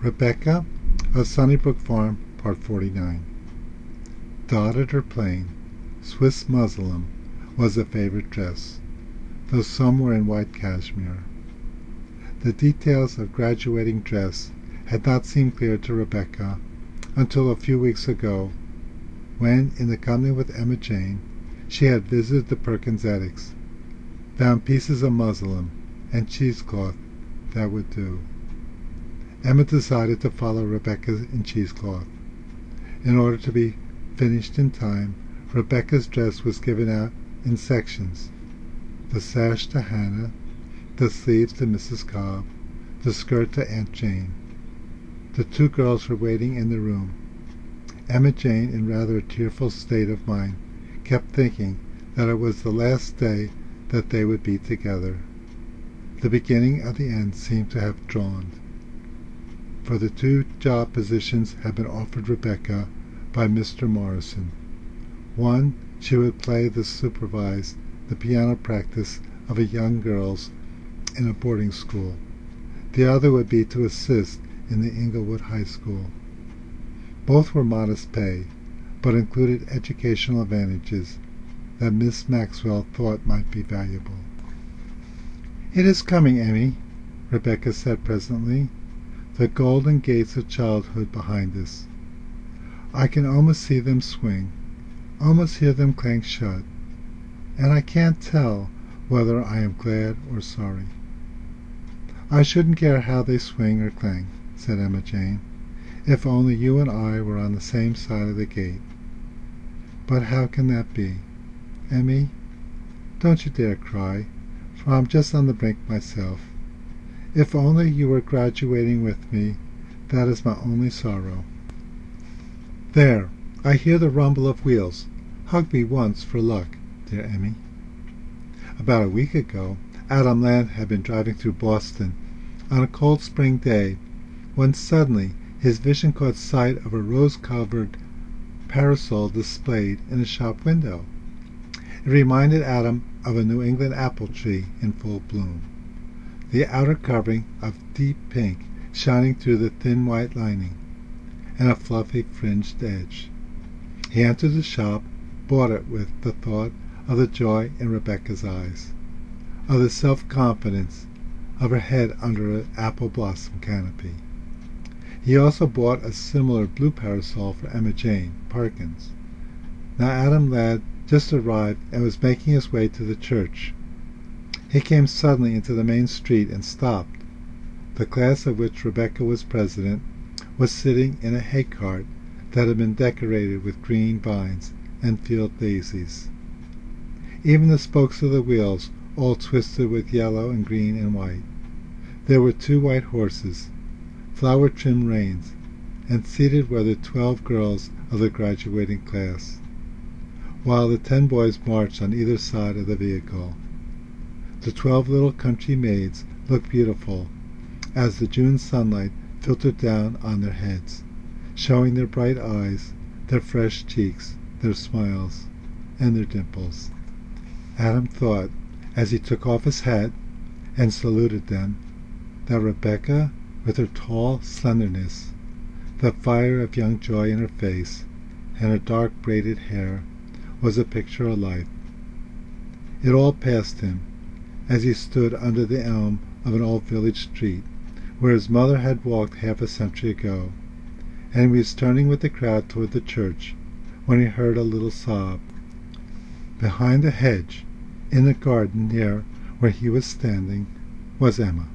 Rebecca of Sunnybrook Farm, Part 49. Dotted or plain, Swiss muslin was a favorite dress, though some were in white cashmere. The details of graduating dress had not seemed clear to Rebecca until a few weeks ago, when, in the company with Emma Jane, she had visited the Perkins attics, found pieces of muslin and cheesecloth that would do. Emma decided to follow Rebecca in cheesecloth. In order to be finished in time, Rebecca's dress was given out in sections: the sash to Hannah, the sleeves to Mrs. Cobb, the skirt to Aunt Jane. The two girls were waiting in the room. Emma Jane, in rather a tearful state of mind, kept thinking that it was the last day that they would be together. The beginning of the end seemed to have dawned, for the two job positions had been offered Rebecca by Mr. Morrison. One, she would supervise the piano practice of young girls in a boarding school. The other would be to assist in the Inglewood High School. Both were modest pay, but included educational advantages that Miss Maxwell thought might be valuable. "It is coming, Emmy," Rebecca said presently, "the golden gates of childhood behind us. I can almost see them swing, almost hear them clank shut, and I can't tell whether I am glad or sorry." "I shouldn't care how they swing or clank," said Emma Jane, "if only you and I were on the same side of the gate. But how can that be? Emmy, don't you dare cry, for I'm just on the brink myself. If only you were graduating with me, that is my only sorrow. There, I hear the rumble of wheels. Hug me once for luck, dear Emmy." About a week ago, Adam Land had been driving through Boston on a cold spring day, when suddenly his vision caught sight of a rose-covered parasol displayed in a shop window. It reminded Adam of a New England apple tree in full bloom, the outer covering of deep pink shining through the thin white lining, and a fluffy fringed edge. He entered the shop, bought it with the thought of the joy in Rebecca's eyes, of the self-confidence of her head under an apple blossom canopy. He also bought a similar blue parasol for Emma Jane Perkins. Now Adam Ladd just arrived and was making his way to the church. He came suddenly into the main street and stopped. The class of which Rebecca was president was sitting in a hay cart that had been decorated with green vines and field daisies. Even the spokes of the wheels all twisted with yellow and green and white. There were 2 white horses, flower-trimmed reins, and seated were the 12 girls of the graduating class, while the 10 boys marched on either side of the vehicle. The 12 little country maids looked beautiful as the June sunlight filtered down on their heads, showing their bright eyes, their fresh cheeks, their smiles, and their dimples. Adam thought, as he took off his hat and saluted them, that Rebecca, with her tall slenderness, the fire of young joy in her face, and her dark braided hair, was a picture of life. It all passed him, as he stood under the elm of an old village street, where his mother had walked half a century ago, and he was turning with the crowd toward the church, when he heard a little sob. Behind the hedge, in the garden near where he was standing, was Emma.